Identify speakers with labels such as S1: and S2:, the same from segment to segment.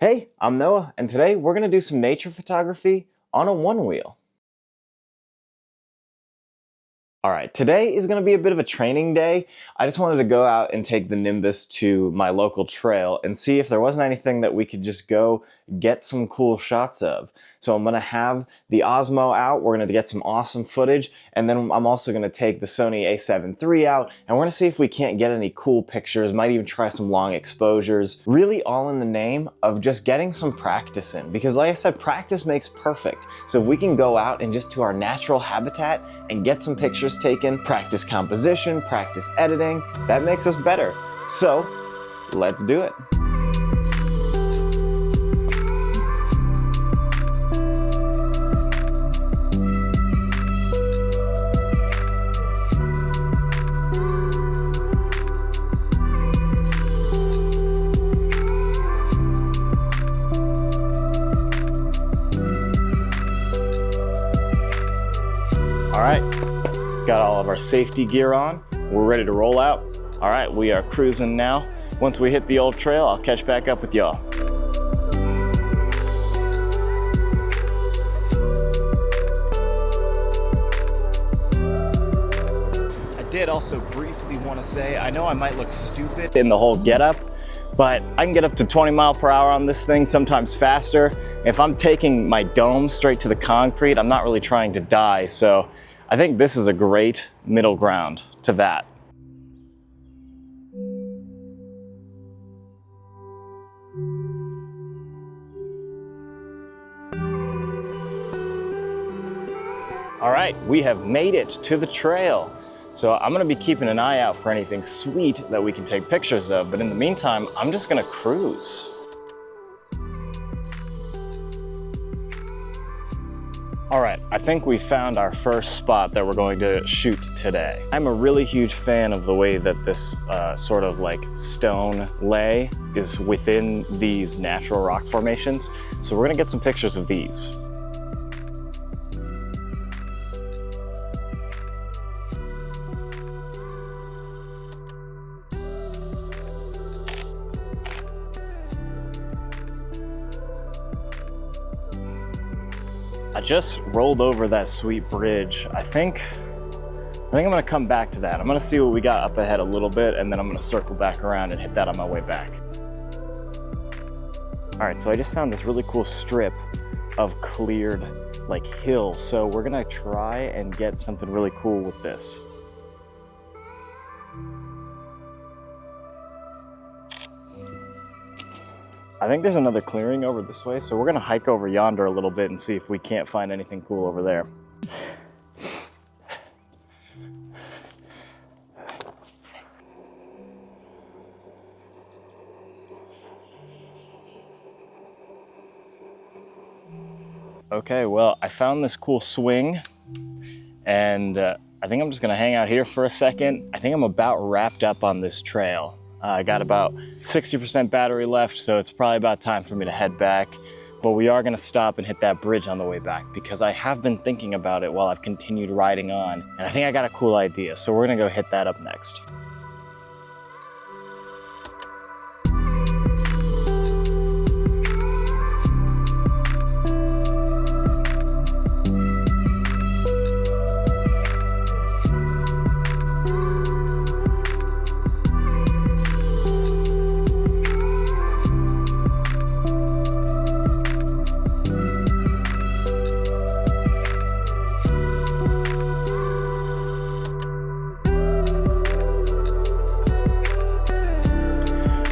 S1: Hey, I'm Noah, and today we're going to do some nature photography on a one wheel. All right, today is going to be a bit of a training day. I just wanted to go out and take the Nimbus to my local trail and see if there wasn't anything that we could just go get some cool shots of. So I'm going to have the Osmo out, we're going to get some awesome footage, and then I'm also going to take the Sony a7 III out, and we're going to see if we can't get any cool pictures, might even try some long exposures, really all in the name of just getting some practice in. Because like I said, practice makes perfect. So if we can go out and just to our natural habitat and get some pictures taken, practice composition, practice editing, that makes us better. So let's do it. All right, got all of our safety gear on. We're ready to roll out. All right, we are cruising now. Once we hit the old trail, I'll catch back up with y'all. I did also briefly want to say, I know I might look stupid in the whole getup, but I can get up to 20 miles per hour on this thing, sometimes faster. If I'm taking my dome straight to the concrete, I'm not really trying to die, so I think this is a great middle ground to that. All right, we have made it to the trail. So I'm gonna be keeping an eye out for anything sweet that we can take pictures of, but in the meantime, I'm just gonna cruise. All right, I think we found our first spot that we're going to shoot today. I'm a really huge fan of the way that this sort of like stone lay is within these natural rock formations. So we're gonna get some pictures of these. I just rolled over that sweet bridge. I think I'm gonna come back to that. I'm gonna see what we got up ahead a little bit, and then I'm gonna circle back around and hit that on my way back. All right, so I just found this really cool strip of cleared like hill. So we're gonna try and get something really cool with this. I think there's another clearing over this way, so we're gonna hike over yonder a little bit and see if we can't find anything cool over there. Okay, well, I found this cool swing, and I think I'm just gonna hang out here for a second. I think I'm about wrapped up on this trail. I got about 60% battery left, so it's probably about time for me to head back. But we are gonna stop and hit that bridge on the way back because I have been thinking about it while I've continued riding on, and I think I got a cool idea, so we're gonna go hit that up next.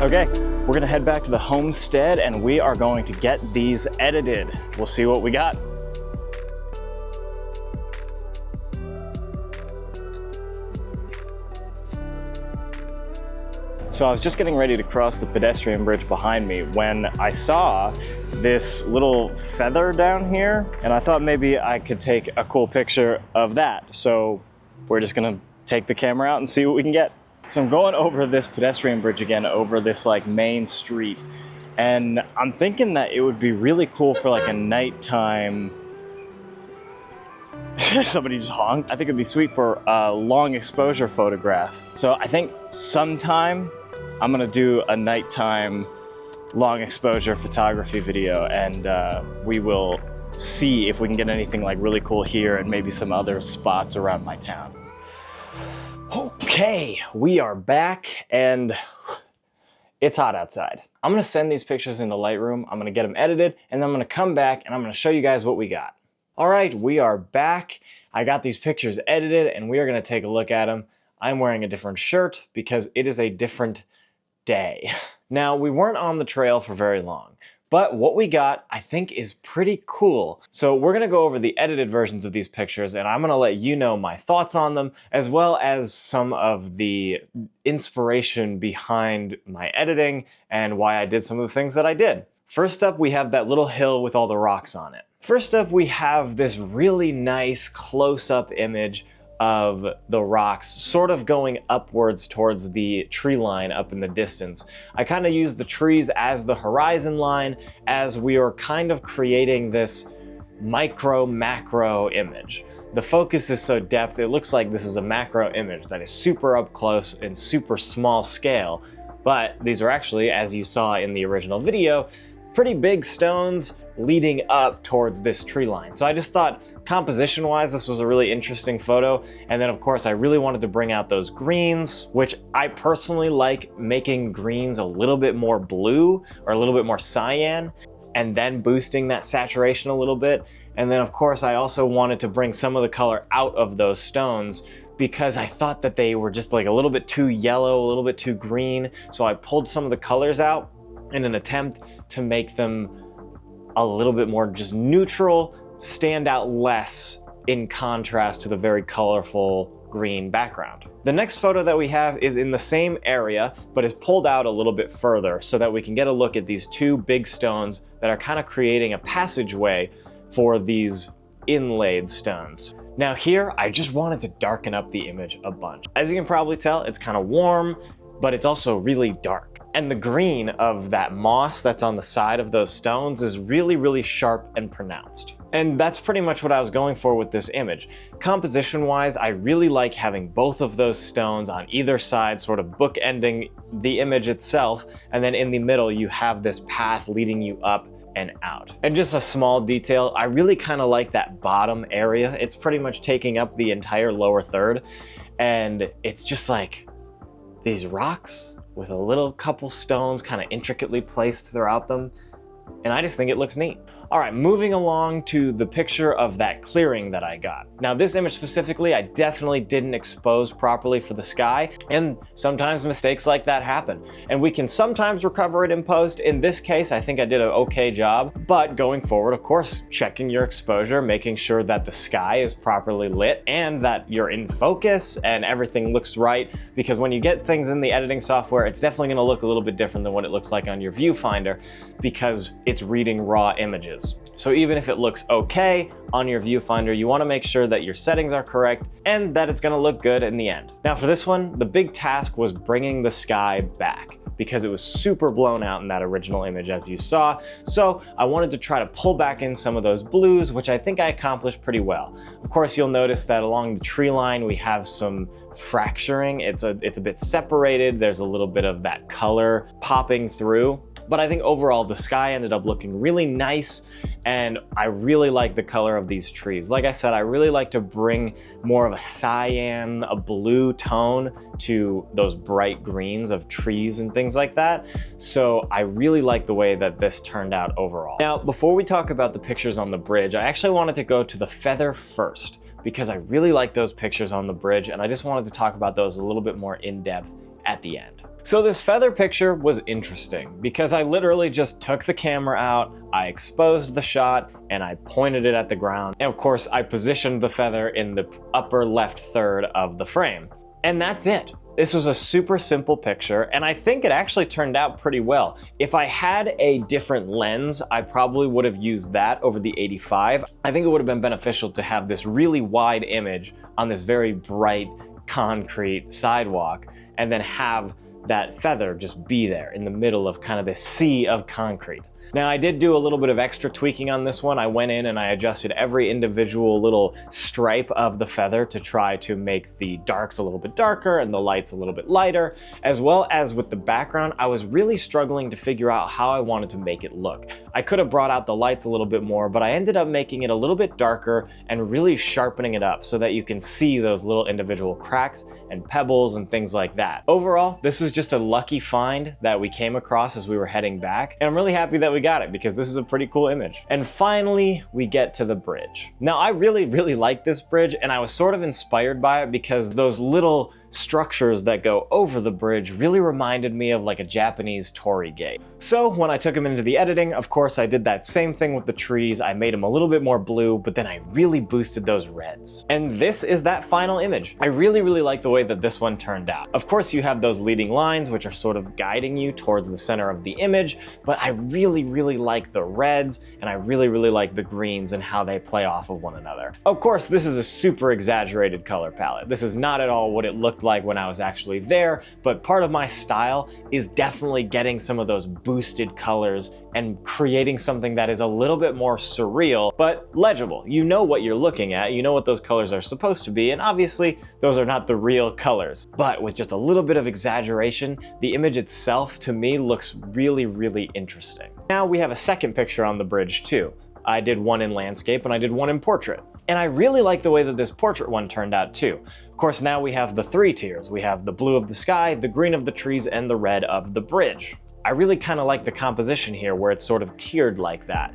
S1: Okay, we're gonna head back to the homestead and we are going to get these edited. We'll see what we got. So I was just getting ready to cross the pedestrian bridge behind me when I saw this little feather down here, and I thought maybe I could take a cool picture of that. So we're just gonna take the camera out and see what we can get. So I'm going over this pedestrian bridge again, over this like main street, and I'm thinking that it would be really cool for like a nighttime Somebody just honked. I think it'd be sweet for a long exposure photograph. So I think sometime I'm gonna do a nighttime long exposure photography video, and we will see if we can get anything like really cool here and maybe some other spots around my town. Okay, we are back and it's hot outside. I'm gonna send these pictures into Lightroom, I'm gonna get them edited, and then I'm gonna come back and I'm gonna show you guys what we got. All right, we are back. I got these pictures edited and we are gonna take a look at them. I'm wearing a different shirt because it is a different day. Now, we weren't on the trail for very long, but what we got, I think, is pretty cool. So we're gonna go over the edited versions of these pictures and I'm gonna let you know my thoughts on them, as well as some of the inspiration behind my editing and why I did some of the things that I did. First up, we have that little hill with all the rocks on it. First up, we have this really nice close-up image of the rocks sort of going upwards towards the tree line up in the distance. I kind of used the trees as the horizon line as we are kind of creating this micro macro image. The focus is so depth, it looks like this is a macro image that is super up close and super small scale, but these are actually, as you saw in the original video, pretty big stones leading up towards this tree line. So I just thought composition-wise, this was a really interesting photo. And then of course, I really wanted to bring out those greens, which I personally like making greens a little bit more blue or a little bit more cyan, and then boosting that saturation a little bit. And then of course, I also wanted to bring some of the color out of those stones because I thought that they were just like a little bit too yellow, a little bit too green. So I pulled some of the colors out in an attempt to make them a little bit more just neutral, stand out less in contrast to the very colorful green background. The next photo that we have is in the same area, but is pulled out a little bit further so that we can get a look at these two big stones that are kind of creating a passageway for these inlaid stones. Now here, I just wanted to darken up the image a bunch. As you can probably tell, it's kind of warm, but it's also really dark. And the green of that moss that's on the side of those stones is really, really sharp and pronounced. And that's pretty much what I was going for with this image. Composition-wise, I really like having both of those stones on either side, sort of bookending the image itself, and then in the middle you have this path leading you up and out. And just a small detail, I really kind of like that bottom area. It's pretty much taking up the entire lower third, and it's just like these rocks with a little couple stones kind of intricately placed throughout them. And I just think it looks neat. All right, moving along to the picture of that clearing that I got. Now this image specifically, I definitely didn't expose properly for the sky, and sometimes mistakes like that happen. And we can sometimes recover it in post. In this case, I think I did an okay job, but going forward, of course, checking your exposure, making sure that the sky is properly lit and that you're in focus and everything looks right, because when you get things in the editing software, it's definitely gonna look a little bit different than what it looks like on your viewfinder because it's reading raw images. So even if it looks okay on your viewfinder, you want to make sure that your settings are correct and that it's going to look good in the end. Now for this one, the big task was bringing the sky back because it was super blown out in that original image as you saw. So I wanted to try to pull back in some of those blues, which I think I accomplished pretty well. Of course, you'll notice that along the tree line, we have some fracturing. It's a bit separated. There's a little bit of that color popping through. But I think overall the sky ended up looking really nice, and I really like the color of these trees. Like I said, I really like to bring more of a cyan, a blue tone to those bright greens of trees and things like that. So I really like the way that this turned out overall. Now, before we talk about the pictures on the bridge, I actually wanted to go to the feather first because I really like those pictures on the bridge, and I just wanted to talk about those a little bit more in depth at the end. So this feather picture was interesting because I literally just took the camera out, I exposed the shot, and I pointed it at the ground. And of course, I positioned the feather in the upper left third of the frame. And that's it. This was a super simple picture, and I think it actually turned out pretty well. If I had a different lens, I probably would have used that over the 85. I think it would have been beneficial to have this really wide image on this very bright concrete sidewalk, and then have that feather just be there in the middle of kind of this sea of concrete. Now, I did do a little bit of extra tweaking on this one. I went in and I adjusted every individual little stripe of the feather to try to make the darks a little bit darker and the lights a little bit lighter, as well as with the background. I was really struggling to figure out how I wanted to make it look. I could have brought out the lights a little bit more, but I ended up making it a little bit darker and really sharpening it up so that you can see those little individual cracks and pebbles and things like that. Overall, this was just a lucky find that we came across as we were heading back, and I'm really happy that we got it because this is a pretty cool image. And finally, we get to the bridge. Now, I really like this bridge, and I was sort of inspired by it because those little structures that go over the bridge really reminded me of like a Japanese torii gate. So when I took them into the editing, of course I did that same thing with the trees. I made them a little bit more blue, but then I really boosted those reds. And this is that final image. I really like the way that this one turned out. Of course you have those leading lines which are sort of guiding you towards the center of the image, but I really like the reds, and I really like the greens and how they play off of one another. Of course, this is a super exaggerated color palette. This is not at all what it looked like when I was actually there, but part of my style is definitely getting some of those boosted colors and creating something that is a little bit more surreal, but legible. You know what you're looking at, you know what those colors are supposed to be, and obviously those are not the real colors. But with just a little bit of exaggeration, the image itself to me looks really interesting. Now we have a second picture on the bridge too. I did one in landscape and I did one in portrait. And I really like the way that this portrait one turned out too. Of course, now we have the three tiers. We have the blue of the sky, the green of the trees, and the red of the bridge. I really kind of like the composition here where it's sort of tiered like that.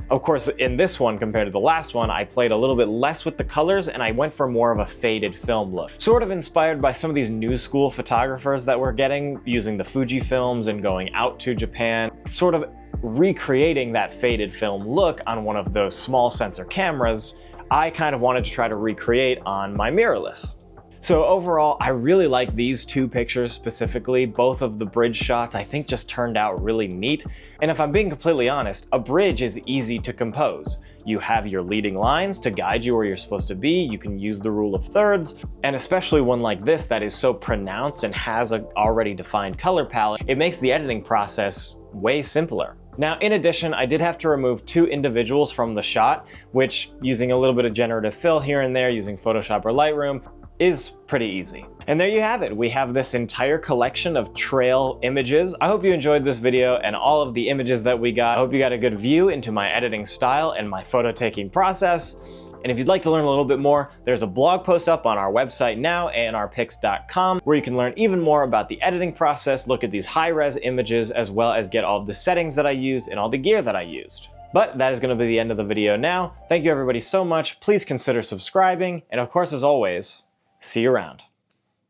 S1: Of course, in this one compared to the last one, I played a little bit less with the colors and I went for more of a faded film look. Sort of inspired by some of these new school photographers that we're getting using the Fuji films and going out to Japan, sort of recreating that faded film look on one of those small sensor cameras. I kind of wanted to try to recreate on my mirrorless. So overall, I really like these two pictures specifically. Both of the bridge shots I think just turned out really neat. And if I'm being completely honest, a bridge is easy to compose. You have your leading lines to guide you where you're supposed to be. You can use the rule of thirds, and especially one like this that is so pronounced and has an already defined color palette, it makes the editing process way simpler. Now, in addition, I did have to remove two individuals from the shot, which, using a little bit of generative fill here and there using Photoshop or Lightroom, is pretty easy. And there you have it. We have this entire collection of trail images. I hope you enjoyed this video and all of the images that we got. I hope you got a good view into my editing style and my photo taking process. And if you'd like to learn a little bit more, there's a blog post up on our website now, anrpix.com, where you can learn even more about the editing process, look at these high-res images, as well as get all of the settings that I used and all the gear that I used. But that is going to be the end of the video now. Thank you everybody so much. Please consider subscribing. And of course, as always, see you around.